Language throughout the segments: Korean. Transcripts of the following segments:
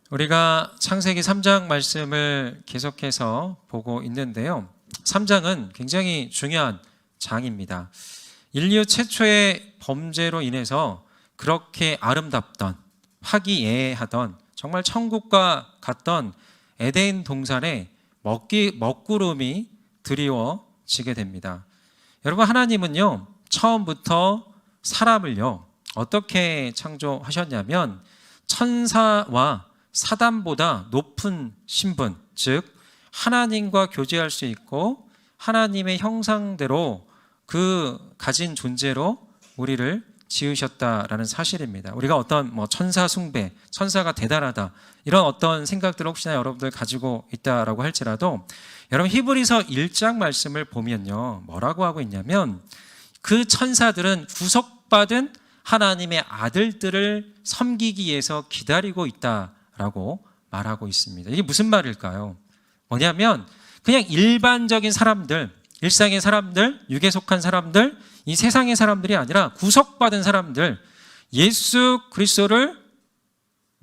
우리가 창세기 3장 말씀을 계속해서 보고 있는데요. 3장은 굉장히 중요한 장입니다. 인류 최초의 범죄로 인해서 그렇게 아름답던, 화기애애하던, 정말 천국과 같던 에덴 동산에 먹구름이 드리워지게 됩니다. 여러분, 하나님은요, 처음부터 사람을요, 어떻게 창조하셨냐면 천사와 사단보다 높은 신분, 즉 하나님과 교제할 수 있고 하나님의 형상대로 그 가진 존재로 우리를 지으셨다라는 사실입니다. 우리가 어떤 천사 숭배, 천사가 대단하다, 이런 어떤 생각들을 혹시나 여러분들 가지고 있다라고 할지라도, 여러분 히브리서 1장 말씀을 보면요, 뭐라고 하고 있냐면 그 천사들은 구속받은 하나님의 아들들을 섬기기 위해서 기다리고 있다라고 말하고 있습니다. 이게 무슨 말일까요? 뭐냐면 그냥 일반적인 사람들, 일상의 사람들, 육에 속한 사람들, 이 세상의 사람들이 아니라 구속받은 사람들, 예수 그리스도를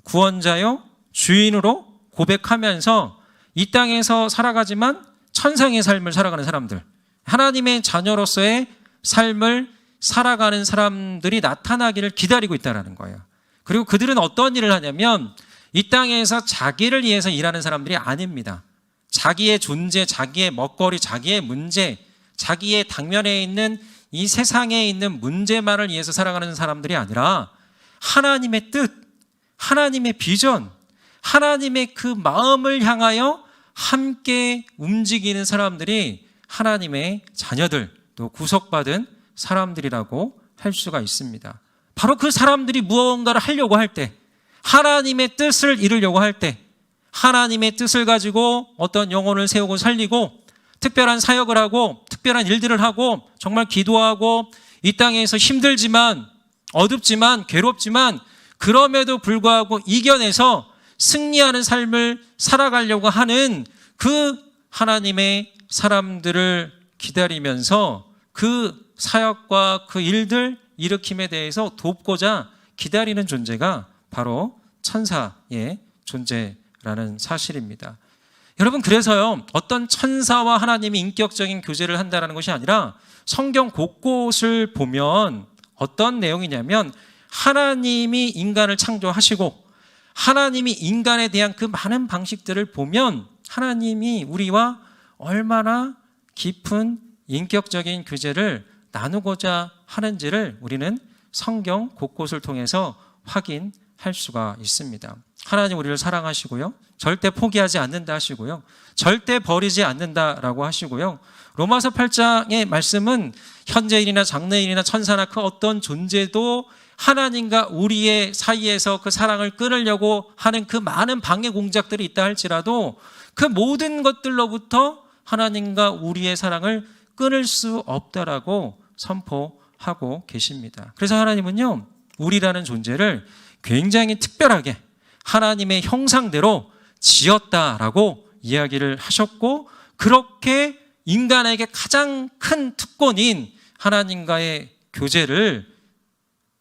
구원자요 주인으로 고백하면서 이 땅에서 살아가지만 천상의 삶을 살아가는 사람들, 하나님의 자녀로서의 삶을 살아가는 사람들이 나타나기를 기다리고 있다는 거예요. 그리고 그들은 어떤 일을 하냐면 이 땅에서 자기를 위해서 일하는 사람들이 아닙니다. 자기의 존재, 자기의 먹거리, 자기의 문제, 자기의 당면에 있는 이 세상에 있는 문제만을 위해서 살아가는 사람들이 아니라 하나님의 뜻, 하나님의 비전, 하나님의 그 마음을 향하여 함께 움직이는 사람들이 하나님의 자녀들, 또 구속받은 사람들이라고 할 수가 있습니다. 바로 그 사람들이 무언가를 하려고 할 때, 하나님의 뜻을 이루려고 할 때, 하나님의 뜻을 가지고 어떤 영혼을 세우고 살리고 특별한 사역을 하고 특별한 일들을 하고 정말 기도하고 이 땅에서 힘들지만 어둡지만 괴롭지만 그럼에도 불구하고 이겨내서 승리하는 삶을 살아가려고 하는 그 하나님의 사람들을 기다리면서 그 사역과 그 일들 일으킴에 대해서 돕고자 기다리는 존재가 바로 천사의 존재라는 사실입니다. 여러분, 그래서요, 어떤 천사와 하나님이 인격적인 교제를 한다는 것이 아니라 성경 곳곳을 보면 어떤 내용이냐면 하나님이 인간을 창조하시고 하나님이 인간에 대한 그 많은 방식들을 보면 하나님이 우리와 얼마나 깊은 인격적인 교제를 나누고자 하는지를 우리는 성경 곳곳을 통해서 확인할 수가 있습니다. 하나님 우리를 사랑하시고요, 절대 포기하지 않는다 하시고요, 절대 버리지 않는다라고 하시고요, 로마서 8장의 말씀은 현재인이나 장래인이나 천사나 그 어떤 존재도 하나님과 우리의 사이에서 그 사랑을 끊으려고 하는 그 많은 방해 공작들이 있다 할지라도 그 모든 것들로부터 하나님과 우리의 사랑을 끊을 수 없다라고 선포하고 계십니다. 그래서 하나님은요, 우리라는 존재를 굉장히 특별하게 하나님의 형상대로 지었다라고 이야기를 하셨고, 그렇게 인간에게 가장 큰 특권인 하나님과의 교제를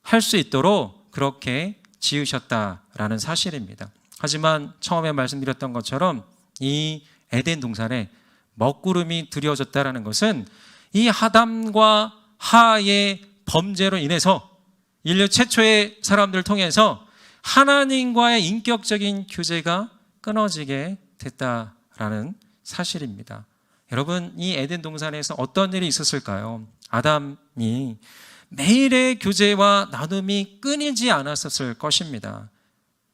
할 수 있도록 그렇게 지으셨다라는 사실입니다. 하지만 처음에 말씀드렸던 것처럼 이 에덴 동산에 먹구름이 드리워졌다라는 것은 이 아담과 하의 범죄로 인해서 인류 최초의 사람들을 통해서 하나님과의 인격적인 교제가 끊어지게 됐다라는 사실입니다. 여러분, 이 에덴 동산에서 어떤 일이 있었을까요? 아담이 매일의 교제와 나눔이 끊이지 않았었을 것입니다.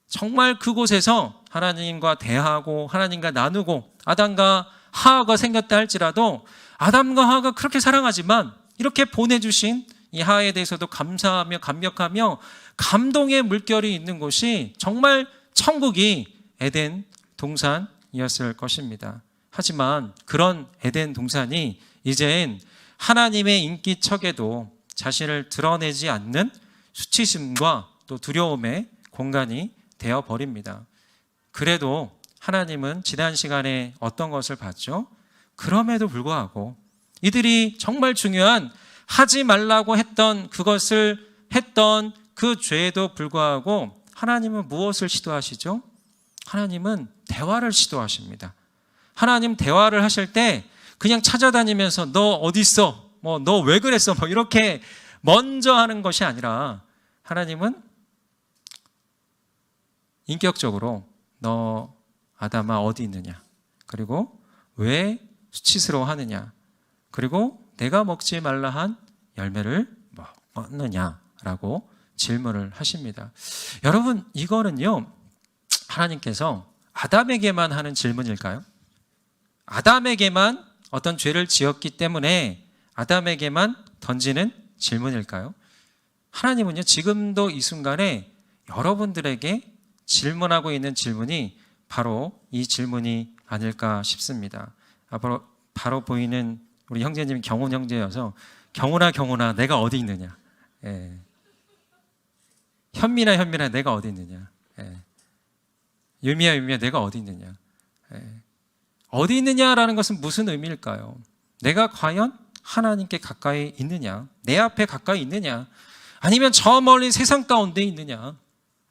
정말 그곳에서 하나님과 대하고 하나님과 나누고 아담과 하와가 생겼다 할지라도 아담과 하와가 그렇게 사랑하지만 이렇게 보내주신 이 하와에 대해서도 감사하며 감격하며 감동의 물결이 있는 곳이 정말 천국이 에덴 동산이었을 것입니다. 하지만 그런 에덴 동산이 이젠 하나님의 인기척에도 자신을 드러내지 않는 수치심과 또 두려움의 공간이 되어버립니다. 그래도 하나님은 지난 시간에 어떤 것을 봤죠? 그럼에도 불구하고 이들이 정말 중요한 하지 말라고 했던 그것을 했던 그 죄에도 불구하고 하나님은 무엇을 시도하시죠? 하나님은 대화를 시도하십니다. 하나님 대화를 하실 때 그냥 찾아다니면서 너 어디 있어? 너 왜 그랬어? 이렇게 먼저 하는 것이 아니라 하나님은 인격적으로 너 아담아 어디 있느냐? 그리고 왜 수치스러워하느냐? 그리고 내가 먹지 말라 한 열매를 먹었느냐라고 질문을 하십니다. 여러분, 이거는요, 하나님께서 아담에게만 하는 질문일까요? 아담에게만 어떤 죄를 지었기 때문에 아담에게만 던지는 질문일까요? 하나님은요, 지금도 이 순간에 여러분들에게 질문하고 있는 질문이 바로 이 질문이 아닐까 싶습니다. 바로 보이는 우리 형제님이 경훈 형제여서 경훈아 내가 어디 있느냐? 예. 현민아 내가 어디 있느냐? 예. 유미야 내가 어디 있느냐? 예. 어디 있느냐라는 것은 무슨 의미일까요? 내가 과연 하나님께 가까이 있느냐? 내 앞에 가까이 있느냐? 아니면 저 멀리 세상 가운데 있느냐?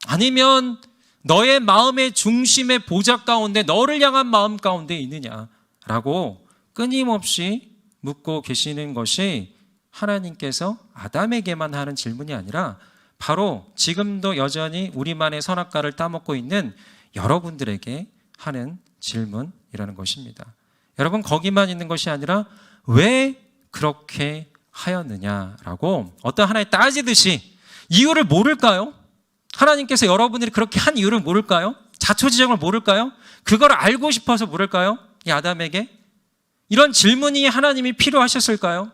아니면 너의 마음의 중심의 보좌 가운데 너를 향한 마음 가운데 있느냐라고 끊임없이 묻고 계시는 것이 하나님께서 아담에게만 하는 질문이 아니라 바로 지금도 여전히 우리만의 선악과를 따먹고 있는 여러분들에게 하는 질문이라는 것입니다. 여러분, 거기만 있는 것이 아니라 왜 그렇게 하였느냐라고 어떤 하나에 따지듯이 이유를 모를까요? 하나님께서 여러분들이 그렇게 한 이유를 모를까요? 자초지종을 모를까요? 그걸 알고 싶어서 모를까요? 이 아담에게? 이런 질문이 하나님이 필요하셨을까요?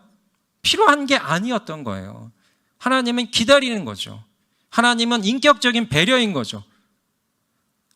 필요한 게 아니었던 거예요. 하나님은 기다리는 거죠. 하나님은 인격적인 배려인 거죠.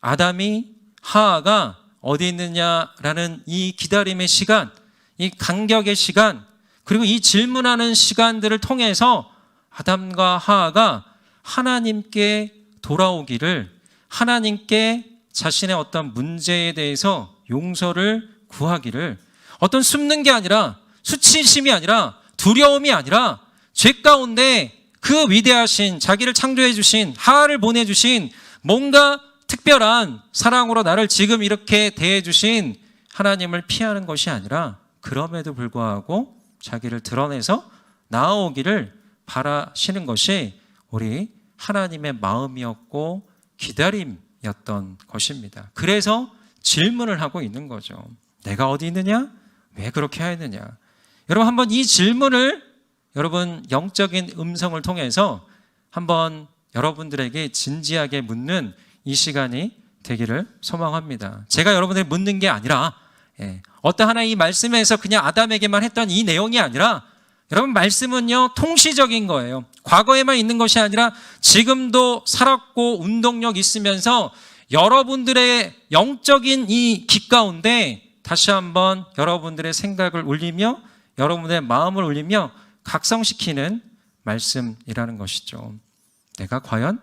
아담이 하하가 어디 있느냐라는 이 기다림의 시간, 이 간격의 시간, 그리고 이 질문하는 시간들을 통해서 아담과 하하가 하나님께 돌아오기를, 하나님께 자신의 어떤 문제에 대해서 용서를 구하기를, 어떤 숨는 게 아니라, 수치심이 아니라, 두려움이 아니라 죄 가운데 그 위대하신 자기를 창조해 주신, 하하를 보내주신, 뭔가 특별한 사랑으로 나를 지금 이렇게 대해 주신 하나님을 피하는 것이 아니라 그럼에도 불구하고 자기를 드러내서 나아오기를 바라시는 것이 우리 하나님의 마음이었고 기다림이었던 것입니다. 그래서 질문을 하고 있는 거죠. 내가 어디 있느냐? 왜 그렇게 하였느냐? 여러분, 한번 이 질문을 여러분 영적인 음성을 통해서 한번 여러분들에게 진지하게 묻는 이 시간이 되기를 소망합니다. 제가 여러분들에게 묻는 게 아니라 어떤 하나의 이 말씀에서 그냥 아담에게만 했던 이 내용이 아니라 여러분, 말씀은요 통시적인 거예요. 과거에만 있는 것이 아니라 지금도 살았고 운동력 있으면서 여러분들의 영적인 이 깃 가운데 다시 한번 여러분들의 생각을 울리며 여러분들의 마음을 울리며 각성시키는 말씀이라는 것이죠. 내가 과연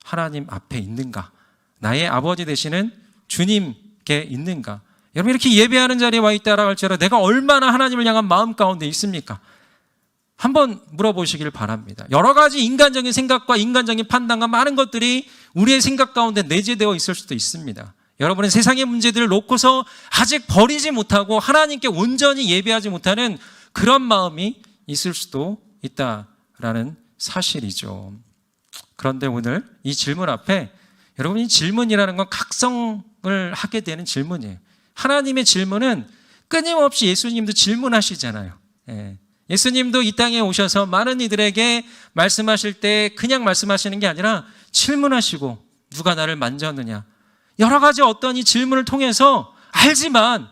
하나님 앞에 있는가? 나의 아버지 되시는 주님께 있는가? 여러분, 이렇게 예배하는 자리에 와 있다라고 할지라도 내가 얼마나 하나님을 향한 마음 가운데 있습니까? 한번 물어보시길 바랍니다. 여러 가지 인간적인 생각과 인간적인 판단과 많은 것들이 우리의 생각 가운데 내재되어 있을 수도 있습니다. 여러분은 세상의 문제들을 놓고서 아직 버리지 못하고 하나님께 온전히 예배하지 못하는 그런 마음이 있을 수도 있다라는 사실이죠. 그런데 오늘 이 질문 앞에 여러분, 이 질문이라는 건 각성을 하게 되는 질문이에요. 하나님의 질문은 끊임없이 예수님도 질문하시잖아요. 예수님도 이 땅에 오셔서 많은 이들에게 말씀하실 때 그냥 말씀하시는 게 아니라 질문하시고 누가 나를 만졌느냐, 여러 가지 어떤 이 질문을 통해서 알지만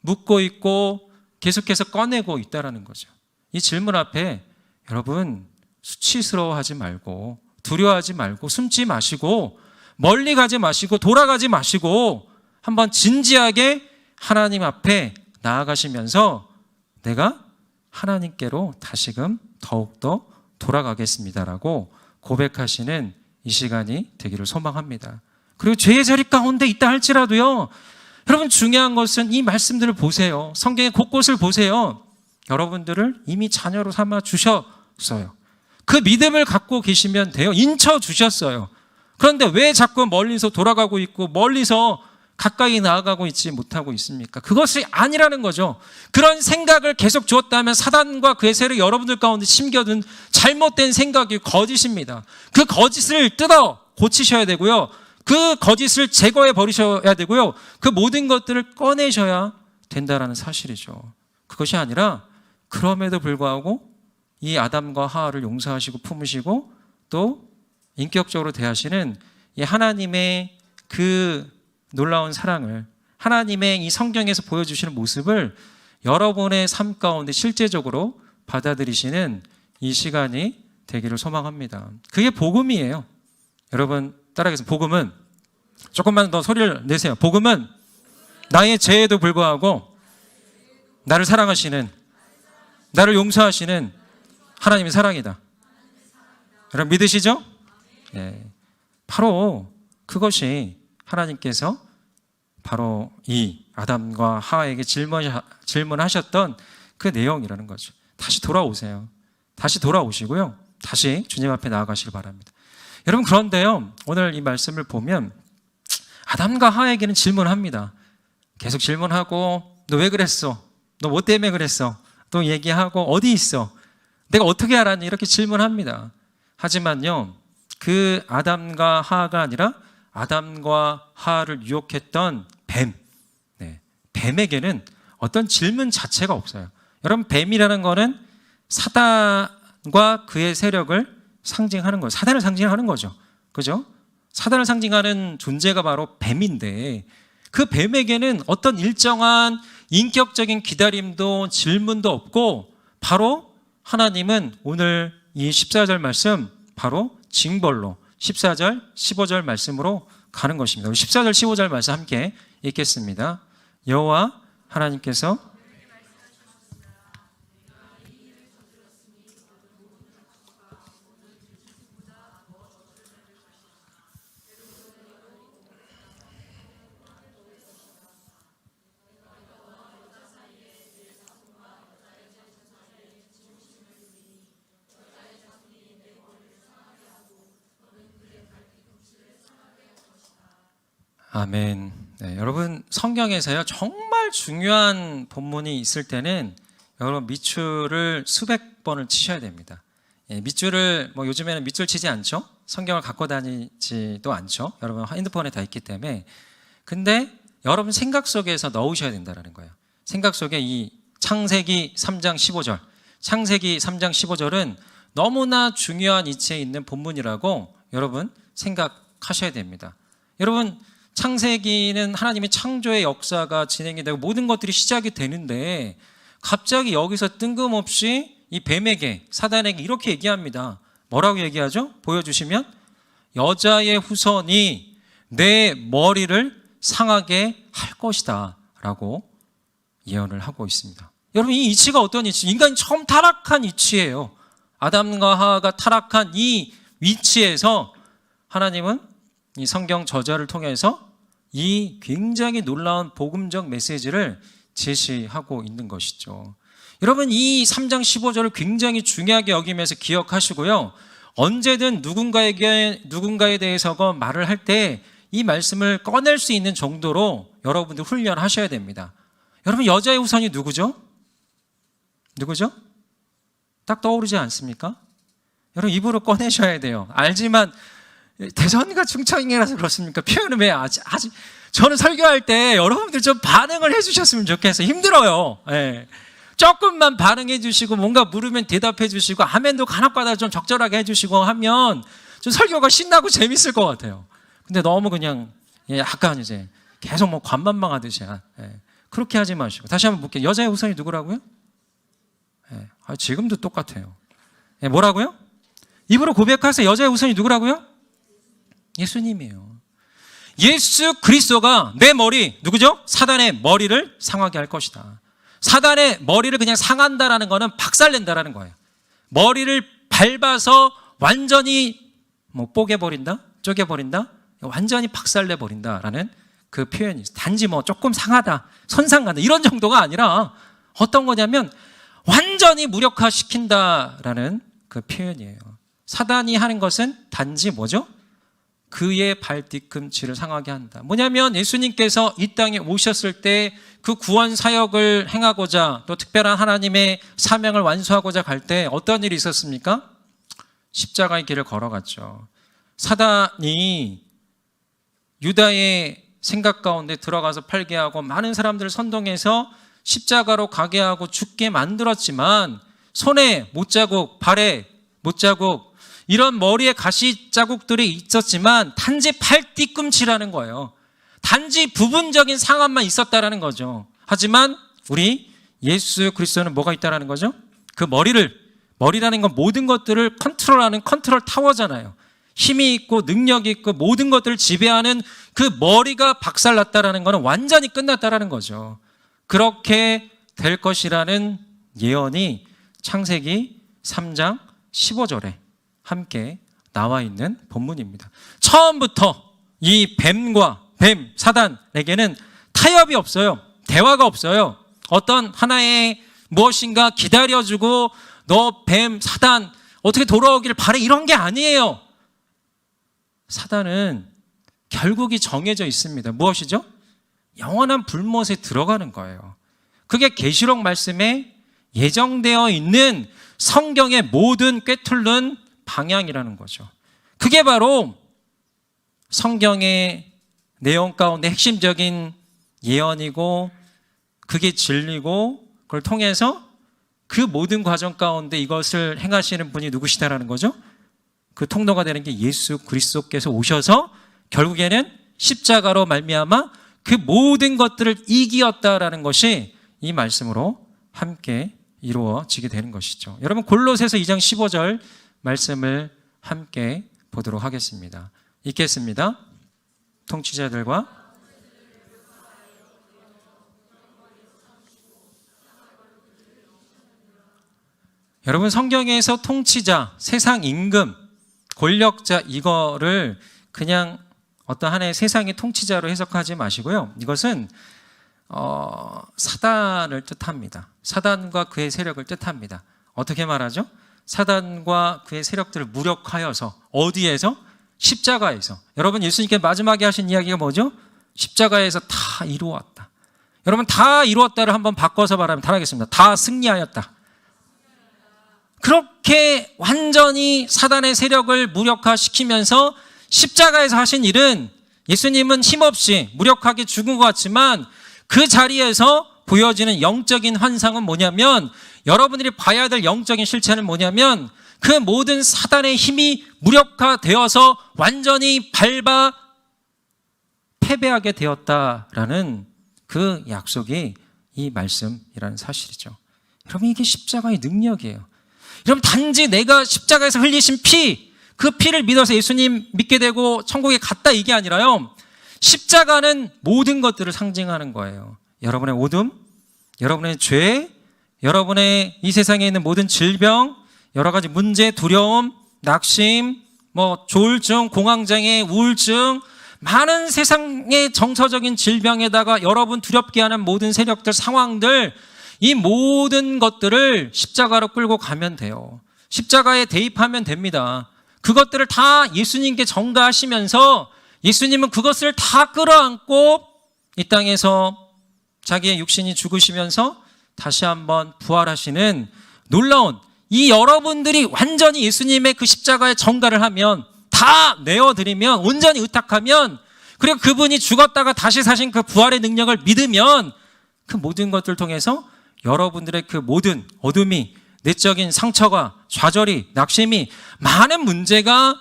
묻고 있고 계속해서 꺼내고 있다는 거죠. 이 질문 앞에 여러분 수치스러워하지 말고 두려워하지 말고 숨지 마시고 멀리 가지 마시고 돌아가지 마시고 한번 진지하게 하나님 앞에 나아가시면서 내가 하나님께로 다시금 더욱더 돌아가겠습니다라고 고백하시는 이 시간이 되기를 소망합니다. 그리고 죄의 자리 가운데 있다 할지라도요, 여러분 중요한 것은 이 말씀들을 보세요. 성경의 곳곳을 보세요. 여러분들을 이미 자녀로 삼아 주셨어요. 그 믿음을 갖고 계시면 돼요. 인쳐 주셨어요. 그런데 왜 자꾸 멀리서 돌아가고 있고 멀리서 가까이 나아가고 있지 못하고 있습니까? 그것이 아니라는 거죠. 그런 생각을 계속 주었다면 사단과 그의 세력 여러분들 가운데 심겨둔 잘못된 생각이 거짓입니다. 그 거짓을 뜯어 고치셔야 되고요. 그 거짓을 제거해 버리셔야 되고요. 그 모든 것들을 꺼내셔야 된다라는 사실이죠. 그것이 아니라 그럼에도 불구하고 이 아담과 하와를 용서하시고 품으시고 또 인격적으로 대하시는 이 하나님의 그 놀라운 사랑을, 하나님의 이 성경에서 보여주시는 모습을 여러분의 삶 가운데 실제적으로 받아들이시는 이 시간이 되기를 소망합니다. 그게 복음이에요. 여러분 따라하겠습니다. 복음은, 조금만 더 소리를 내세요. 복음은 나의 죄에도 불구하고 나를 사랑하시는, 나를 용서하시는 하나님의 사랑이다. 여러분 믿으시죠? 네. 바로 그것이 하나님께서 바로 이 아담과 하와에게 질문하셨던 그 내용이라는 거죠. 다시 돌아오세요. 다시 돌아오시고요. 다시 주님 앞에 나아가시길 바랍니다. 여러분 그런데요, 오늘 이 말씀을 보면 아담과 하와에게는 질문합니다. 계속 질문하고 너 왜 그랬어? 너 뭐 때문에 그랬어? 또 얘기하고 어디 있어? 내가 어떻게 알았니? 이렇게 질문합니다. 하지만요, 그 아담과 하와가 아니라 아담과 하와를 유혹했던 뱀, 뱀에게는 어떤 질문 자체가 없어요. 여러분 뱀이라는 거는 사단과 그의 세력을 상징하는 거예요. 사단을 상징하는 거죠. 그죠? 사단을 상징하는 존재가 바로 뱀인데 그 뱀에게는 어떤 일정한 인격적인 기다림도 질문도 없고 바로 하나님은 오늘 이 14절 말씀 바로 징벌로 14절, 15절 말씀으로 가는 것입니다. 14절, 15절 말씀 함께 읽겠습니다. 여호와 하나님께서 아멘. 네, 여러분 성경에서요 정말 중요한 본문이 있을 때는 여러분 밑줄을 수백 번을 치셔야 됩니다. 밑줄을 뭐 요즘에는 밑줄 치지 않죠? 성경을 갖고 다니지도 않죠? 여러분 핸드폰에 다 있기 때문에. 근데 여러분 생각 속에서 넣으셔야 된다는 거예요. 생각 속에 이 창세기 3장 15절, 창세기 3장 15절은 너무나 중요한 이치에 있는 본문이라고 여러분 생각하셔야 됩니다. 여러분 창세기는 하나님의 창조의 역사가 진행이 되고 모든 것들이 시작이 되는데 갑자기 여기서 뜬금없이 이 뱀에게, 사단에게 이렇게 얘기합니다. 뭐라고 얘기하죠? 보여주시면 여자의 후손이 내 머리를 상하게 할 것이다 라고 예언을 하고 있습니다. 여러분 이 이치가 어떤 이치? 인간이 처음 타락한 이치예요. 아담과 하와가 타락한 이 위치에서 하나님은 이 성경 저자를 통해서 이 굉장히 놀라운 복음적 메시지를 제시하고 있는 것이죠. 여러분 이 3장 15절을 굉장히 중요하게 여기면서 기억하시고요. 언제든 누군가에 대해서 말을 할 때 이 말씀을 꺼낼 수 있는 정도로 여러분들 훈련하셔야 됩니다. 여러분 여자의 후손이 누구죠? 누구죠? 딱 떠오르지 않습니까? 여러분 입으로 꺼내셔야 돼요. 알지만 대선과 충청이라서 그렇습니까? 표현을 왜 아직 저는 설교할 때 여러분들 좀 반응을 해주셨으면 좋겠어요. 힘들어요. 네. 조금만 반응해 주시고 뭔가 물으면 대답해 주시고 아멘도 간혹가다 좀 적절하게 해주시고 하면 좀 설교가 신나고 재밌을 것 같아요. 근데 너무 그냥 약간 이제 계속 뭐 관만망하듯이 그렇게 하지 마시고 다시 한번 묻게요. 여자의 후손이 누구라고요? 지금도 똑같아요. 뭐라고요? 입으로 고백하세요. 여자의 후손이 누구라고요? 예수님이에요. 예수 그리스도가 내 머리, 누구죠? 사단의 머리를 상하게 할 것이다. 사단의 머리를 그냥 상한다라는 거는 박살낸다라는 거예요. 머리를 밟아서 완전히 뭐 뽀개버린다? 쪼개버린다? 완전히 박살내버린다라는 그 표현이 있어요. 단지 뭐 조금 상하다, 손상간다 이런 정도가 아니라 어떤 거냐면 완전히 무력화시킨다라는 그 표현이에요. 사단이 하는 것은 단지 뭐죠? 그의 발 뒤꿈치를 상하게 한다. 뭐냐면 예수님께서 이 땅에 오셨을 때 그 구원 사역을 행하고자 또 특별한 하나님의 사명을 완수하고자 갈 때 어떤 일이 있었습니까? 십자가의 길을 걸어갔죠. 사단이 유다의 생각 가운데 들어가서 팔게 하고 많은 사람들을 선동해서 십자가로 가게 하고 죽게 만들었지만 손에 못자국, 발에 못자국, 이런 머리에 가시 자국들이 있었지만 단지 팔 뒤꿈치라는 거예요. 단지 부분적인 상함만 있었다라는 거죠. 하지만 우리 예수 그리스도는 뭐가 있다라는 거죠? 그 머리라는 건 모든 것들을 컨트롤하는 컨트롤 타워잖아요. 힘이 있고 능력이 있고 모든 것들을 지배하는 그 머리가 박살났다라는 것은 완전히 끝났다라는 거죠. 그렇게 될 것이라는 예언이 창세기 3장 15절에 함께 나와 있는 본문입니다. 처음부터 이 뱀, 사단에게는 타협이 없어요. 대화가 없어요. 어떤 하나의 무엇인가 기다려주고 너 뱀, 사단 어떻게 돌아오길 바래 이런 게 아니에요. 사단은 결국이 정해져 있습니다. 무엇이죠? 영원한 불못에 들어가는 거예요. 그게 계시록 말씀에 예정되어 있는 성경의 모든 꿰뚫는 방향이라는 거죠. 그게 바로 성경의 내용 가운데 핵심적인 예언이고 그게 진리고 그걸 통해서 그 모든 과정 가운데 이것을 행하시는 분이 누구시다라는 거죠? 그 통로가 되는 게 예수 그리스도께서 오셔서 결국에는 십자가로 말미암아 그 모든 것들을 이기었다라는 것이 이 말씀으로 함께 이루어지게 되는 것이죠. 여러분 골로새서 2장 15절 말씀을 함께 보도록 하겠습니다. 읽겠습니다. 통치자들과 여러분 성경에서 통치자, 세상 임금, 권력자 이거를 그냥 어떤 하나의 세상의 통치자로 해석하지 마시고요. 이것은 사단을 뜻합니다. 사단과 그의 세력을 뜻합니다. 어떻게 말하죠? 사단과 그의 세력들을 무력하여서 어디에서? 십자가에서. 여러분 예수님께 마지막에 하신 이야기가 뭐죠? 십자가에서 다 이루었다. 여러분 다 이루었다를 한번 바꿔서 말하면 다 하겠습니다. 다 승리하였다. 그렇게 완전히 사단의 세력을 무력화시키면서 십자가에서 하신 일은 예수님은 힘없이 무력하게 죽은 것 같지만 그 자리에서 보여지는 영적인 환상은 뭐냐면 여러분들이 봐야 될 영적인 실체는 뭐냐면 그 모든 사단의 힘이 무력화되어서 완전히 밟아 패배하게 되었다라는 그 약속이 이 말씀이라는 사실이죠. 여러분 이게 십자가의 능력이에요. 여러분 단지 내가 십자가에서 흘리신 피, 그 피를 믿어서 예수님 믿게 되고 천국에 갔다 이게 아니라요. 십자가는 모든 것들을 상징하는 거예요. 여러분의 어둠, 여러분의 죄, 여러분의 이 세상에 있는 모든 질병, 여러 가지 문제, 두려움, 낙심, 조울증, 공황장애, 우울증, 많은 세상의 정서적인 질병에다가 여러분 두렵게 하는 모든 세력들, 상황들, 이 모든 것들을 십자가로 끌고 가면 돼요. 십자가에 대입하면 됩니다. 그것들을 다 예수님께 전가하시면서 예수님은 그것을 다 끌어안고 이 땅에서 자기의 육신이 죽으시면서 다시 한번 부활하시는 놀라운 이 여러분들이 완전히 예수님의 그 십자가에 전가를 하면 다 내어드리면 온전히 의탁하면 그리고 그분이 죽었다가 다시 사신 그 부활의 능력을 믿으면 그 모든 것들을 통해서 여러분들의 그 모든 어둠이 내적인 상처가 좌절이 낙심이 많은 문제가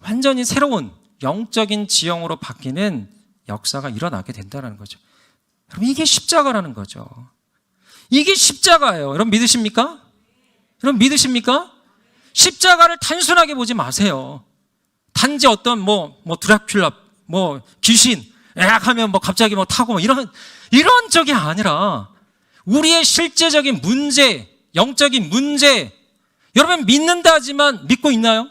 완전히 새로운 영적인 지형으로 바뀌는 역사가 일어나게 된다는 거죠. 여러분 이게 십자가라는 거죠. 이게 십자가예요. 여러분 믿으십니까? 여러분 믿으십니까? 십자가를 단순하게 보지 마세요. 단지 어떤 드라큘라 귀신 하면 갑자기 타고 이런 적이 아니라 우리의 실제적인 문제, 영적인 문제. 여러분 믿는다 하지만 믿고 있나요?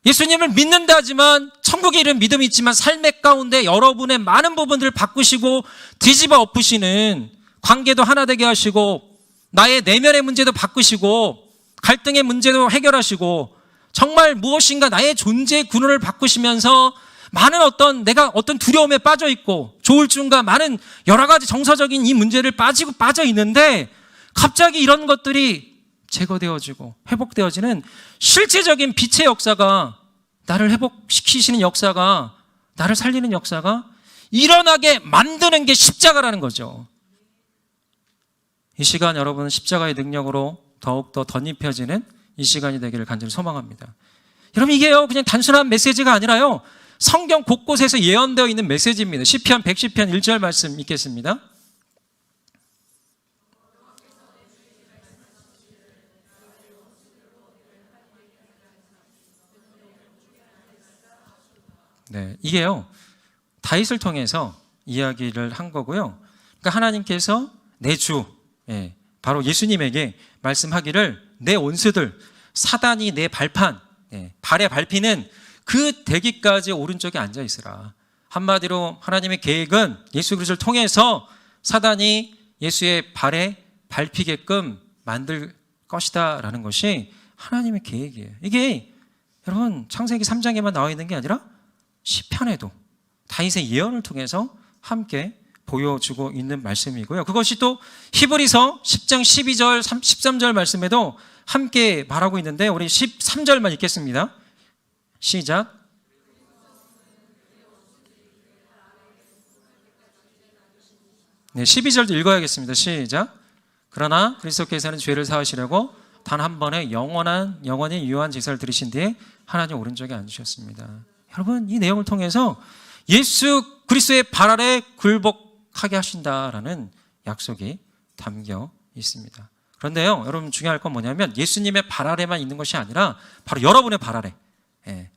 예수님을 믿는다 하지만 천국에 이른 믿음이 있지만 삶의 가운데 여러분의 많은 부분들을 바꾸시고 뒤집어 엎으시는 관계도 하나 되게 하시고 나의 내면의 문제도 바꾸시고 갈등의 문제도 해결하시고 정말 무엇인가 나의 존재의 근원을 바꾸시면서 많은 내가 어떤 두려움에 빠져 있고 조울증과 많은 여러 가지 정서적인 이 문제를 빠져 있는데 갑자기 이런 것들이 제거되어지고 회복되어지는 실제적인 빛의 역사가, 나를 회복시키시는 역사가, 나를 살리는 역사가 일어나게 만드는 게 십자가라는 거죠. 이 시간 여러분 십자가의 능력으로 더욱더 덧입혀지는 이 시간이 되기를 간절히 소망합니다. 여러분 이게요 그냥 단순한 메시지가 아니라요 성경 곳곳에서 예언되어 있는 메시지입니다. 시편 110편 1절 말씀 읽겠습니다. 네, 이게요 다윗을 통해서 이야기를 한 거고요. 그러니까 하나님께서 내 주, 바로 예수님에게 말씀하기를 내 온수들, 사단이 내 발판, 발에 밟히는 그 대기까지 오른쪽에 앉아 있으라. 한마디로 하나님의 계획은 예수 그리스도를 통해서 사단이 예수의 발에 밟히게끔 만들 것이다 라는 것이 하나님의 계획이에요. 이게 여러분 창세기 3장에만 나와 있는 게 아니라 시편에도 다윗의 예언을 통해서 함께 보여주고 있는 말씀이고요. 그것이 또 히브리서 10장 12절 13절 말씀에도 함께 말하고 있는데 우리 13절만 읽겠습니다. 시작. 네, 12절도 읽어야겠습니다. 시작. 그러나 그리스도께서는 죄를 사하시려고 단 한 번에 영원히 유한 제사를 드리신 뒤에 하나님 오른쪽에 앉으셨습니다. 여러분 이 내용을 통해서 예수 그리스도의 발 아래 굴복하게 하신다라는 약속이 담겨 있습니다. 그런데요 여러분 중요할 건 뭐냐면 예수님의 발 아래만 있는 것이 아니라 바로 여러분의 발 아래.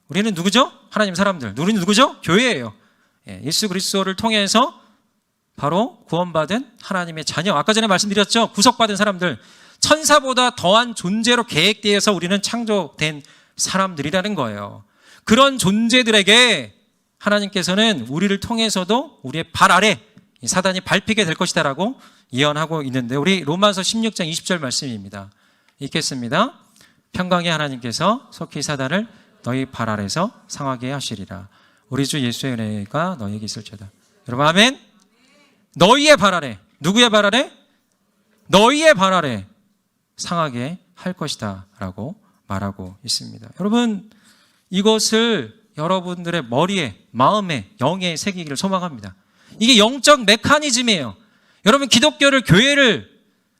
우리는 누구죠? 하나님 사람들. 우리는 누구죠? 교회예요. 예수 그리스도를 통해서 바로 구원받은 하나님의 자녀. 아까 전에 말씀드렸죠? 구속받은 사람들. 천사보다 더한 존재로 계획되어서 우리는 창조된 사람들이라는 거예요. 그런 존재들에게 하나님께서는 우리를 통해서도 우리의 발 아래 사단이 밟히게 될 것이다라고 예언하고 있는데 우리 로마서 16장 20절 말씀입니다. 읽겠습니다. 평강의 하나님께서 속히 사단을 너희 발 아래서 상하게 하시리라. 우리 주 예수의 은혜가 너희에게 있을지어다. 여러분 아멘. 너희의 발 아래. 누구의 발 아래? 너희의 발 아래 상하게 할 것이다 라고 말하고 있습니다. 여러분 이것을 여러분들의 머리에, 마음에, 영에 새기기를 소망합니다. 이게 영적 메커니즘이에요. 여러분 기독교를, 교회를,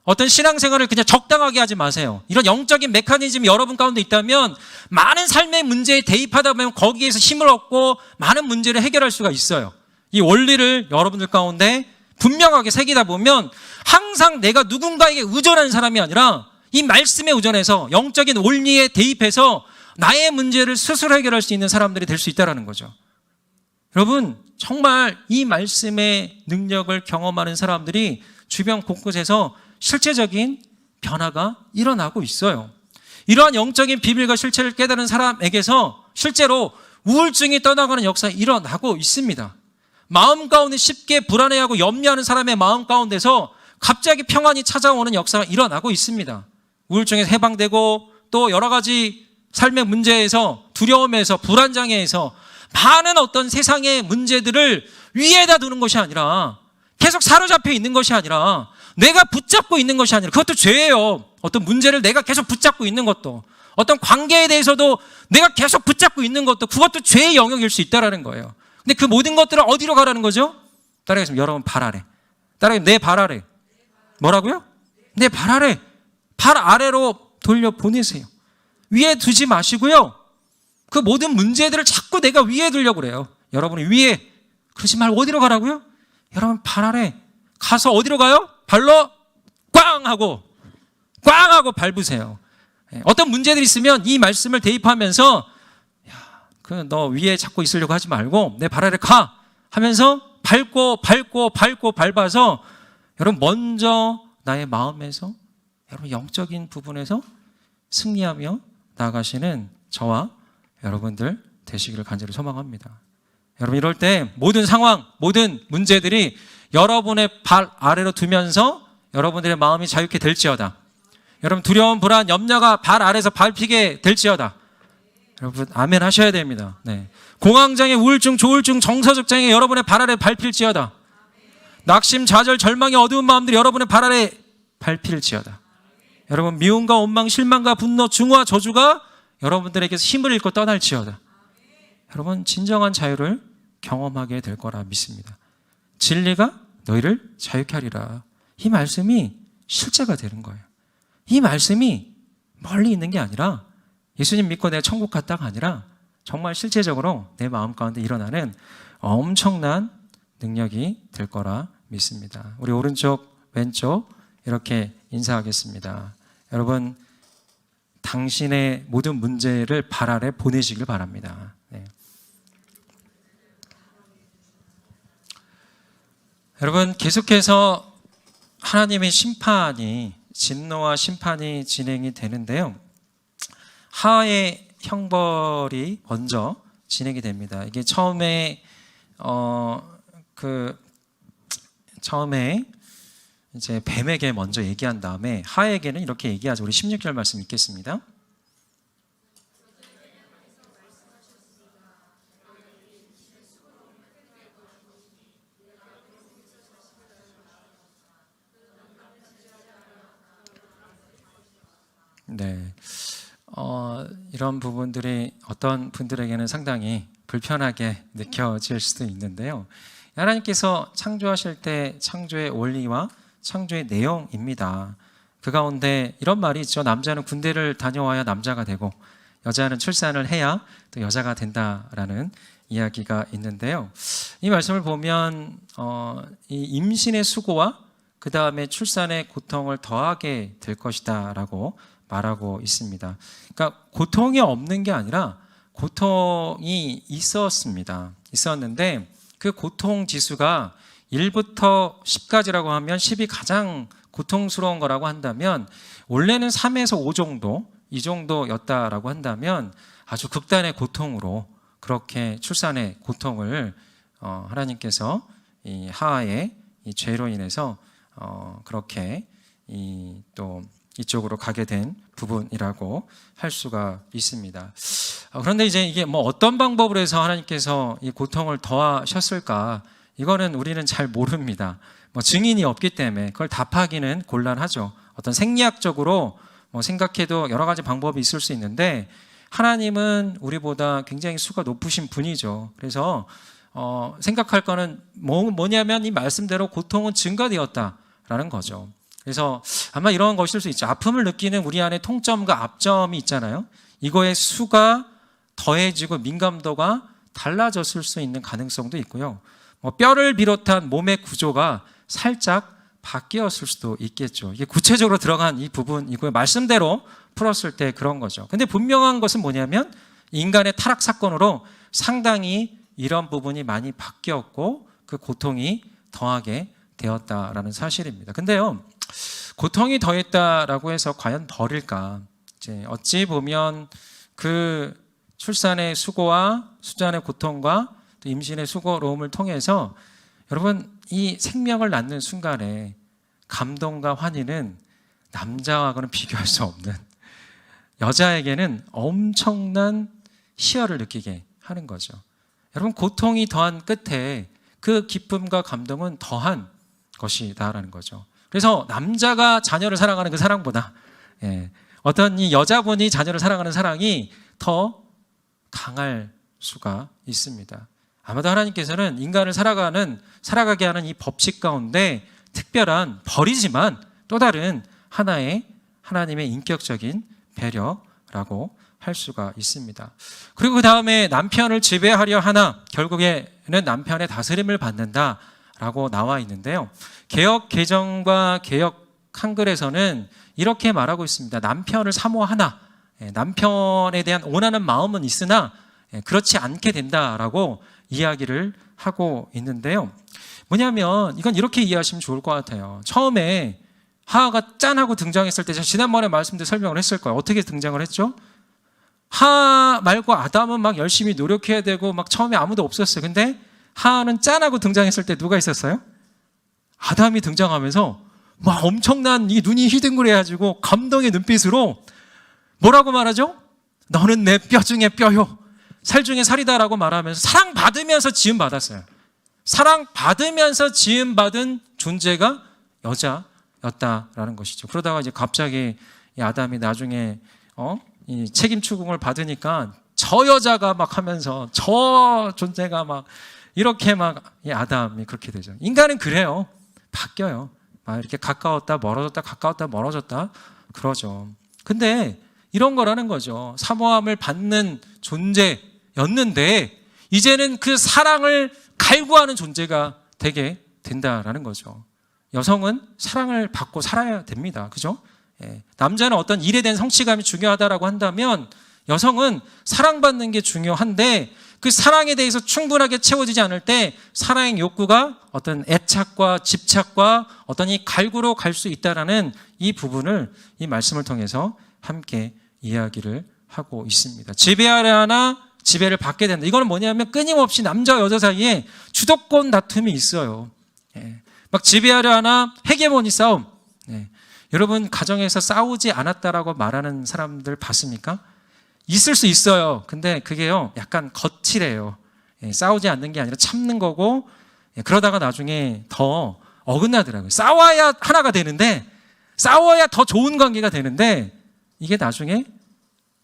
어떤 신앙생활을 그냥 적당하게 하지 마세요. 이런 영적인 메커니즘이 여러분 가운데 있다면 많은 삶의 문제에 대입하다 보면 거기에서 힘을 얻고 많은 문제를 해결할 수가 있어요. 이 원리를 여러분들 가운데 분명하게 새기다 보면 항상 내가 누군가에게 의존하는 사람이 아니라 이 말씀에 의존해서 영적인 원리에 대입해서 나의 문제를 스스로 해결할 수 있는 사람들이 될 수 있다는 거죠. 여러분 정말 이 말씀의 능력을 경험하는 사람들이 주변 곳곳에서 실제적인 변화가 일어나고 있어요. 이러한 영적인 비밀과 실체를 깨달은 사람에게서 실제로 우울증이 떠나가는 역사가 일어나고 있습니다. 마음 가운데 쉽게 불안해하고 염려하는 사람의 마음 가운데서 갑자기 평안이 찾아오는 역사가 일어나고 있습니다. 우울증에서 해방되고 또 여러 가지 삶의 문제에서, 두려움에서, 불안장애에서 많은 어떤 세상의 문제들을 위에다 두는 것이 아니라, 계속 사로잡혀 있는 것이 아니라, 내가 붙잡고 있는 것이 아니라, 그것도 죄예요. 어떤 문제를 내가 계속 붙잡고 있는 것도, 어떤 관계에 대해서도 내가 계속 붙잡고 있는 것도, 그것도 죄의 영역일 수 있다는 거예요. 근데 그 모든 것들을 어디로 가라는 거죠? 따라하겠습니다. 여러분 발 아래. 따라하겠습니다. 내 발 아래. 뭐라고요? 내 발 아래. 발 아래로 돌려보내세요. 위에 두지 마시고요. 그 모든 문제들을 자꾸 내가 위에 두려고 그래요. 여러분이 위에. 그러지 말고 어디로 가라고요? 여러분 발 아래. 가서 어디로 가요? 발로 꽝 하고 밟으세요. 어떤 문제들이 있으면 이 말씀을 대입하면서 너 위에 잡고 있으려고 하지 말고 내 발 아래 가 하면서 밟고 밟아서 여러분 먼저 나의 마음에서 여러분 영적인 부분에서 승리하며 나아가시는 저와 여러분들 되시기를 간절히 소망합니다. 여러분 이럴 때 모든 상황, 모든 문제들이 여러분의 발 아래로 두면서 여러분들의 마음이 자유케 될지어다. 여러분 두려움, 불안, 염려가 발 아래에서 밟히게 될지어다. 여러분 아멘 하셔야 됩니다. 네. 공황장애, 우울증, 조울증, 정서적 장애 여러분의 발 아래 밟힐지어다. 낙심, 좌절, 절망의 어두운 마음들이 여러분의 발 아래 밟힐지어다. 여러분 미움과 원망, 실망과 분노, 증오와 저주가 여러분들에게서 힘을 잃고 떠날지어다. 여러분 진정한 자유를 경험하게 될 거라 믿습니다. 진리가 너희를 자유케 하리라. 이 말씀이 실제가 되는 거예요. 이 말씀이 멀리 있는 게 아니라 예수님 믿고 내가 천국 갔다가 아니라 정말 실제적으로 내 마음 가운데 일어나는 엄청난 능력이 될 거라 믿습니다. 우리 오른쪽 왼쪽 이렇게 인사하겠습니다. 여러분 당신의 모든 문제를 발 아래 보내시길 바랍니다. 네. 여러분 계속해서 하나님의 심판이 진노와 심판이 진행이 되는데요. 하의 형벌이 먼저 진행이 됩니다. 이게 처음에 이제 뱀에게 먼저 얘기한 다음에 하에게는 이렇게 얘기하죠. 우리 16절 말씀 읽겠습니다. 네, 이런 부분들이 어떤 분들에게는 상당히 불편하게 느껴질 수도 있는데요. 하나님께서 창조하실 때 창조의 원리와 창조의 내용입니다. 그 가운데 이런 말이 있죠. 남자는 군대를 다녀와야 남자가 되고 여자는 출산을 해야 또 여자가 된다라는 이야기가 있는데요. 이 말씀을 보면 이 임신의 수고와 그 다음에 출산의 고통을 더하게 될 것이다 라고 말하고 있습니다. 그러니까 고통이 없는 게 아니라 고통이 있었는데 그 고통 지수가 1부터 10까지라고 하면 10이 가장 고통스러운 거라고 한다면 원래는 3에서 5 정도 이 정도였다라고 한다면 아주 극단의 고통으로 그렇게 출산의 고통을 하나님께서 이 하와의 이 죄로 인해서 그렇게 또 이쪽으로 가게 된 부분이라고 할 수가 있습니다. 그런데 이제 이게 뭐 어떤 방법으로 해서 하나님께서 이 고통을 더하셨을까? 이거는 우리는 잘 모릅니다. 뭐 증인이 없기 때문에 그걸 답하기는 곤란하죠. 어떤 생리학적으로 뭐 생각해도 여러 가지 방법이 있을 수 있는데 하나님은 우리보다 굉장히 수가 높으신 분이죠. 그래서 생각할 거는 뭐냐면 이 말씀대로 고통은 증가되었다라는 거죠. 그래서 아마 이런 것일 수 있죠. 아픔을 느끼는 우리 안에 통점과 압점이 있잖아요. 이거의 수가 더해지고 민감도가 달라졌을 수 있는 가능성도 있고요. 뼈를 비롯한 몸의 구조가 살짝 바뀌었을 수도 있겠죠. 이게 구체적으로 들어간 이 부분이고요. 말씀대로 풀었을 때 그런 거죠. 근데 분명한 것은 뭐냐면 인간의 타락 사건으로 상당히 이런 부분이 많이 바뀌었고 그 고통이 더하게 되었다라는 사실입니다. 근데요, 고통이 더했다라고 해서 과연 덜일까? 이제 어찌 보면 그 출산의 수고와 수잔의 고통과 또 임신의 수고로움을 통해서 여러분 이 생명을 낳는 순간에 감동과 환희는 남자하고는 비교할 수 없는 여자에게는 엄청난 희열을 느끼게 하는 거죠. 여러분 고통이 더한 끝에 그 기쁨과 감동은 더한 것이다라는 거죠. 그래서 남자가 자녀를 사랑하는 그 사랑보다 어떤 이 여자분이 자녀를 사랑하는 사랑이 더 강할 수가 있습니다. 아마도 하나님께서는 인간을 살아가게 하는 이 법칙 가운데 특별한 벌이지만 또 다른 하나의 하나님의 인격적인 배려라고 할 수가 있습니다. 그리고 그 다음에 남편을 지배하려 하나 결국에는 남편의 다스림을 받는다라고 나와 있는데요. 개역 개정과 개역 한글에서는 이렇게 말하고 있습니다. 남편을 사모하나 남편에 대한 원하는 마음은 있으나 그렇지 않게 된다라고 이야기를 하고 있는데요. 뭐냐면 이건 이렇게 이해하시면 좋을 것 같아요. 처음에 하하가 짠하고 등장했을 때 제가 지난번에 말씀도 설명을 했을 거예요. 어떻게 등장을 했죠? 하하 말고 아담은 막 열심히 노력해야 되고 막 처음에 아무도 없었어요. 근데 하하는 짠하고 등장했을 때 누가 있었어요? 아담이 등장하면서 막 엄청난 이 눈이 휘둥그레가지고 감동의 눈빛으로 뭐라고 말하죠? 너는 내 뼈 중에 뼈요. 살 중에 살이다라고 말하면서 사랑받으면서 지음받았어요. 사랑받으면서 지음받은 존재가 여자였다라는 것이죠. 그러다가 이제 갑자기 이 아담이 나중에 이 책임 추궁을 받으니까 저 여자가 막 하면서 저 존재가 막 이렇게 막 이 아담이 그렇게 되죠. 인간은 그래요. 바뀌어요. 막 이렇게 가까웠다 멀어졌다 가까웠다 멀어졌다 그러죠. 근데 이런 거라는 거죠. 사모함을 받는 존재였는데 이제는 그 사랑을 갈구하는 존재가 되게 된다라는 거죠. 여성은 사랑을 받고 살아야 됩니다. 그죠? 예. 남자는 어떤 일에 대한 성취감이 중요하다라고 한다면 여성은 사랑받는 게 중요한데 그 사랑에 대해서 충분하게 채워지지 않을 때 사랑의 욕구가 어떤 애착과 집착과 어떤 이 갈구로 갈 수 있다라는 이 부분을 이 말씀을 통해서 함께 이야기를 하고 있습니다. 지배하려나 지배를 받게 된다. 이거는 뭐냐면 끊임없이 남자 여자 사이에 주도권 다툼이 있어요. 예. 막 지배하려 하나 헤게모니 싸움. 예. 여러분 가정에서 싸우지 않았다라고 말하는 사람들 봤습니까? 있을 수 있어요. 근데 그게요 약간 거칠해요. 예. 싸우지 않는 게 아니라 참는 거고 예. 그러다가 나중에 더 어긋나더라고요. 싸워야 하나가 되는데 싸워야 더 좋은 관계가 되는데 이게 나중에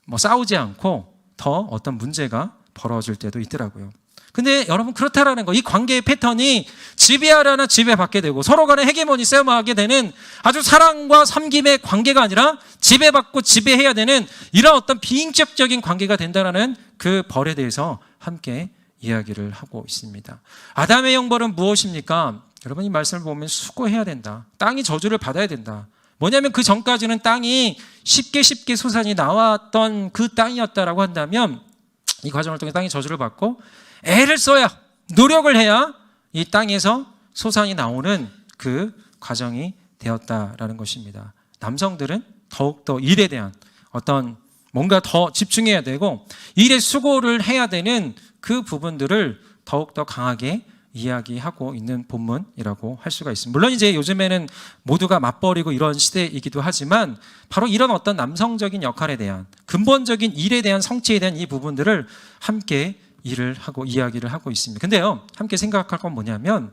뭐 싸우지 않고 더 어떤 문제가 벌어질 때도 있더라고요. 근데 여러분 그렇다라는 거, 이 관계의 패턴이 지배하려나 지배받게 되고 서로 간에 헤게모니 싸움하게 되는 아주 사랑과 섬김의 관계가 아니라 지배받고 지배해야 되는 이런 어떤 비인격적인 관계가 된다는 그 벌에 대해서 함께 이야기를 하고 있습니다. 아담의 형벌은 무엇입니까? 여러분 이 말씀을 보면 수고해야 된다. 땅이 저주를 받아야 된다. 뭐냐면 그 전까지는 땅이 쉽게 소산이 나왔던 그 땅이었다라고 한다면 이 과정을 통해 땅이 저주를 받고 애를 써야 노력을 해야 이 땅에서 소산이 나오는 그 과정이 되었다라는 것입니다. 남성들은 더욱더 일에 대한 어떤 뭔가 더 집중해야 되고 일에 수고를 해야 되는 그 부분들을 더욱더 강하게 이야기하고 있는 본문이라고 할 수가 있습니다. 물론 이제 요즘에는 모두가 맞벌이고 이런 시대이기도 하지만 바로 이런 어떤 남성적인 역할에 대한 근본적인 일에 대한 성취에 대한 이 부분들을 함께 일을 하고 이야기를 하고 있습니다. 근데요, 함께 생각할 건 뭐냐면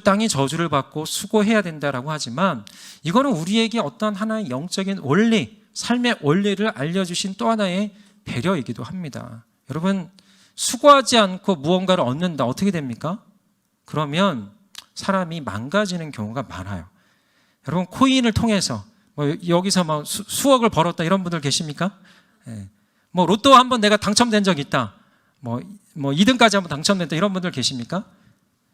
땅이 저주를 받고 수고해야 된다라고 하지만 이거는 우리에게 어떤 하나의 영적인 원리, 삶의 원리를 알려주신 또 하나의 배려이기도 합니다. 여러분 수고하지 않고 무언가를 얻는다. 어떻게 됩니까? 그러면 사람이 망가지는 경우가 많아요. 여러분 코인을 통해서 여기서 막 수억을 벌었다 이런 분들 계십니까? 예. 로또 한번 내가 당첨된 적 있다. 2등까지 한번 당첨됐다 이런 분들 계십니까?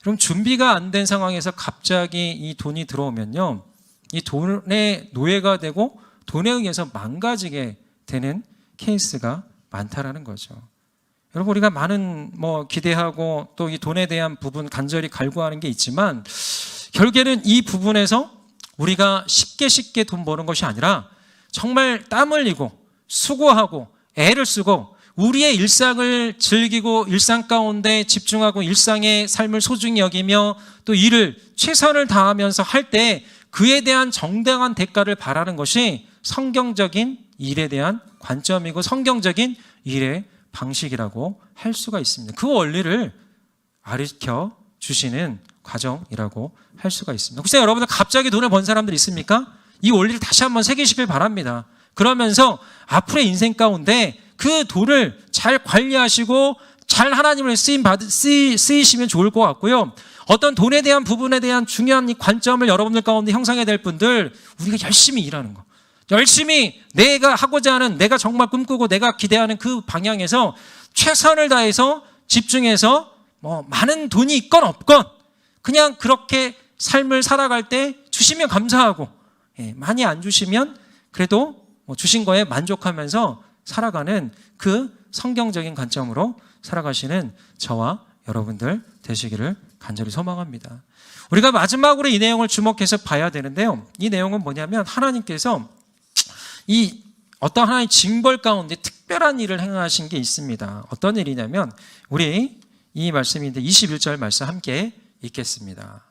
그럼 준비가 안 된 상황에서 갑자기 이 돈이 들어오면요, 이 돈의 노예가 되고 돈에 의해서 망가지게 되는 케이스가 많다라는 거죠. 여러분 우리가 많은 기대하고 또 이 돈에 대한 부분 간절히 갈구하는 게 있지만 결국에는 이 부분에서 우리가 쉽게 돈 버는 것이 아니라 정말 땀 흘리고 수고하고 애를 쓰고 우리의 일상을 즐기고 일상 가운데 집중하고 일상의 삶을 소중히 여기며 또 일을 최선을 다하면서 할 때 그에 대한 정당한 대가를 바라는 것이 성경적인 일에 대한 관점이고 성경적인 일의 방식이라고 할 수가 있습니다. 그 원리를 가르쳐 주시는 과정이라고 할 수가 있습니다. 혹시 여러분들 갑자기 돈을 번 사람들 있습니까? 이 원리를 다시 한번 새기시길 바랍니다. 그러면서 앞으로의 인생 가운데 그 돈을 잘 관리하시고 잘 하나님을 쓰이시면 좋을 것 같고요. 어떤 돈에 대한 부분에 대한 중요한 이 관점을 여러분들 가운데 형성해야 될 분들, 우리가 열심히 일하는 거, 열심히 내가 하고자 하는, 내가 정말 꿈꾸고 내가 기대하는 그 방향에서 최선을 다해서 집중해서 많은 돈이 있건 없건 그냥 그렇게 삶을 살아갈 때 주시면 감사하고, 많이 안 주시면 그래도 주신 거에 만족하면서 살아가는 그 성경적인 관점으로 살아가시는 저와 여러분들 되시기를 간절히 소망합니다. 우리가 마지막으로 이 내용을 주목해서 봐야 되는데요, 이 내용은 뭐냐면 하나님께서 이 어떤 하나의 징벌 가운데 특별한 일을 행하신 게 있습니다. 어떤 일이냐면 우리 이 말씀인데 21절 말씀 함께 읽겠습니다.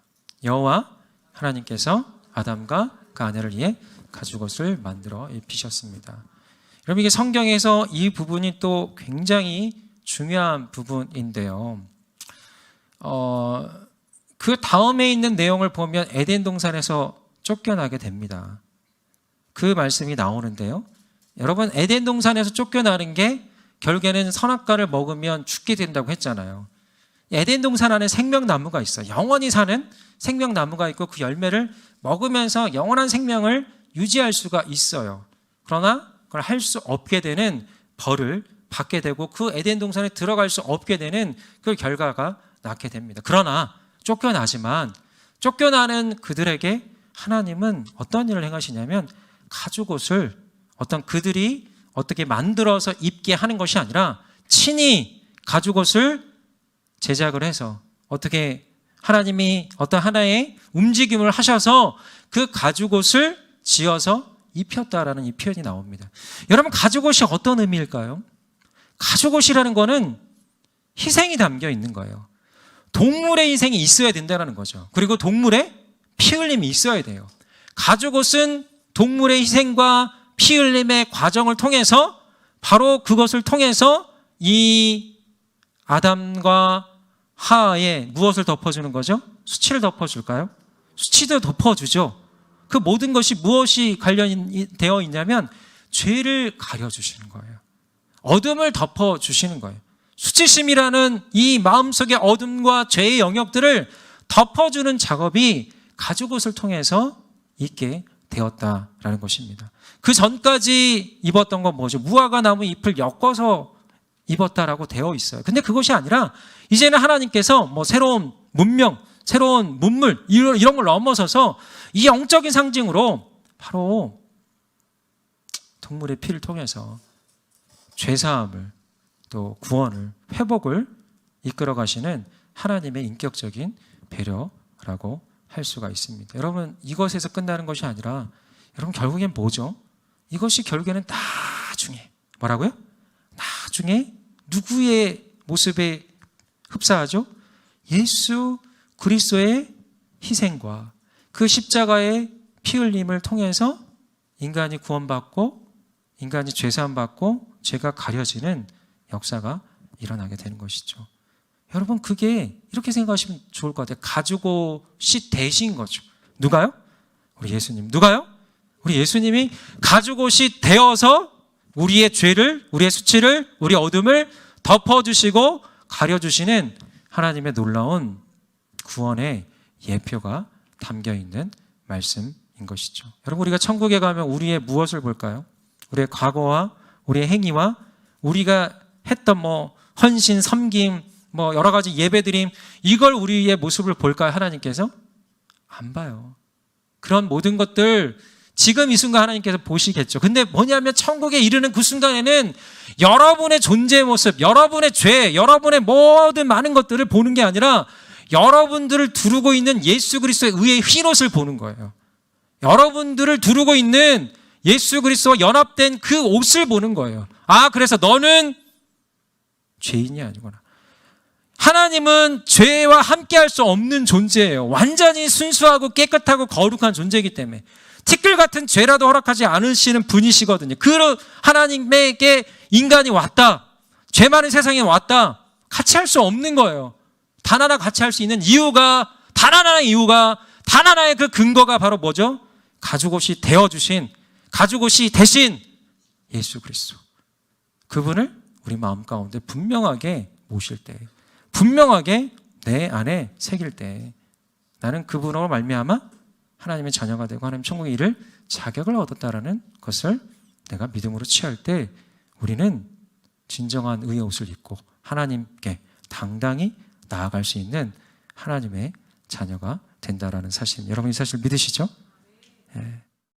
여호와 하나님께서 아담과 그 아내를 위해 가죽옷을 만들어 입히셨습니다. 여러분 이게 성경에서 이 부분이 또 굉장히 중요한 부분인데요. 그 다음에 있는 내용을 보면 에덴 동산에서 쫓겨나게 됩니다. 그 말씀이 나오는데요. 여러분 에덴 동산에서 쫓겨나는 게 결국에는 선악과를 먹으면 죽게 된다고 했잖아요. 에덴 동산 안에 생명나무가 있어요. 영원히 사는 생명나무가 있고 그 열매를 먹으면서 영원한 생명을 유지할 수가 있어요. 그러나 그걸 할 수 없게 되는 벌을 받게 되고 그 에덴 동산에 들어갈 수 없게 되는 그 결과가 낳게 됩니다. 그러나 쫓겨나지만 쫓겨나는 그들에게 하나님은 어떤 일을 행하시냐면 가죽옷을 어떤 그들이 어떻게 만들어서 입게 하는 것이 아니라 친히 가죽옷을 제작을 해서 어떻게 하나님이 어떤 하나의 움직임을 하셔서 그 가죽옷을 지어서 입혔다라는 이 표현이 나옵니다. 여러분 가죽옷이 어떤 의미일까요? 가죽옷이라는 거는 희생이 담겨 있는 거예요. 동물의 희생이 있어야 된다는 거죠. 그리고 동물의 피 흘림이 있어야 돼요. 가죽옷은 동물의 희생과 피 흘림의 과정을 통해서 바로 그것을 통해서 이 아담과 하와에 무엇을 덮어주는 거죠? 수치를 덮어줄까요? 수치도 덮어주죠. 그 모든 것이 무엇이 관련되어 있냐면 죄를 가려주시는 거예요. 어둠을 덮어주시는 거예요. 수치심이라는 이 마음속의 어둠과 죄의 영역들을 덮어주는 작업이 가죽옷을 통해서 있게 되었다라는 것입니다. 그 전까지 입었던 건 뭐죠? 무화과 나무 잎을 엮어서 입었다라고 되어 있어요. 근데 그것이 아니라 이제는 하나님께서 뭐 새로운 문명, 새로운 문물 이런 걸 넘어서서 이 영적인 상징으로 바로 동물의 피를 통해서 죄사함을 또 구원을 회복을 이끌어 가시는 하나님의 인격적인 배려라고 할 수가 있습니다. 여러분 이것에서 끝나는 것이 아니라 여러분 결국엔 뭐죠? 이것이 결국에는 나중에 뭐라고요? 나중에 누구의 모습에 흡사하죠? 예수 그리스도의 희생과 그 십자가의 피 흘림을 통해서 인간이 구원받고 인간이 죄사함 받고 죄가 가려지는 역사가 일어나게 되는 것이죠. 여러분 그게 이렇게 생각하시면 좋을 것 같아요. 가죽옷이 되신 거죠. 누가요? 우리 예수님. 누가요? 우리 예수님이 가죽옷이 되어서 우리의 죄를, 우리의 수치를, 우리의 어둠을 덮어주시고 가려주시는 하나님의 놀라운 구원의 예표가 담겨있는 말씀인 것이죠. 여러분 우리가 천국에 가면 우리의 무엇을 볼까요? 우리의 과거와 우리의 행위와 우리가 했던 뭐 헌신, 섬김, 뭐 여러 가지 예배드림 이걸 우리의 모습을 볼까요? 하나님께서? 안 봐요. 그런 모든 것들 지금 이 순간 하나님께서 보시겠죠. 근데 뭐냐면 천국에 이르는 그 순간에는 여러분의 존재의 모습, 여러분의 죄, 여러분의 모든 많은 것들을 보는 게 아니라 여러분들을 두르고 있는 예수 그리스도의 의의 흰옷을 보는 거예요. 여러분들을 두르고 있는 예수 그리스도와 연합된 그 옷을 보는 거예요. 아, 그래서 너는 죄인이 아니구나. 하나님은 죄와 함께할 수 없는 존재예요. 완전히 순수하고 깨끗하고 거룩한 존재이기 때문에 티끌 같은 죄라도 허락하지 않으시는 분이시거든요. 그 하나님에게 인간이 왔다. 죄 많은 세상에 왔다. 같이 할 수 없는 거예요. 단 하나 같이 할 수 있는 이유가 단 하나의 그 근거가 바로 뭐죠? 가죽옷이 되어주신 가죽옷이 대신 예수 그리스도. 그분을 우리 마음 가운데 분명하게 모실 때, 분명하게 내 안에 새길 때 나는 그분으로 말미암아 하나님의 자녀가 되고 하나님 천국에 이를 자격을 얻었다라는 것을 내가 믿음으로 취할 때 우리는 진정한 의의 옷을 입고 하나님께 당당히 나아갈 수 있는 하나님의 자녀가 된다라는 사실. 여러분 이 사실 믿으시죠? 예.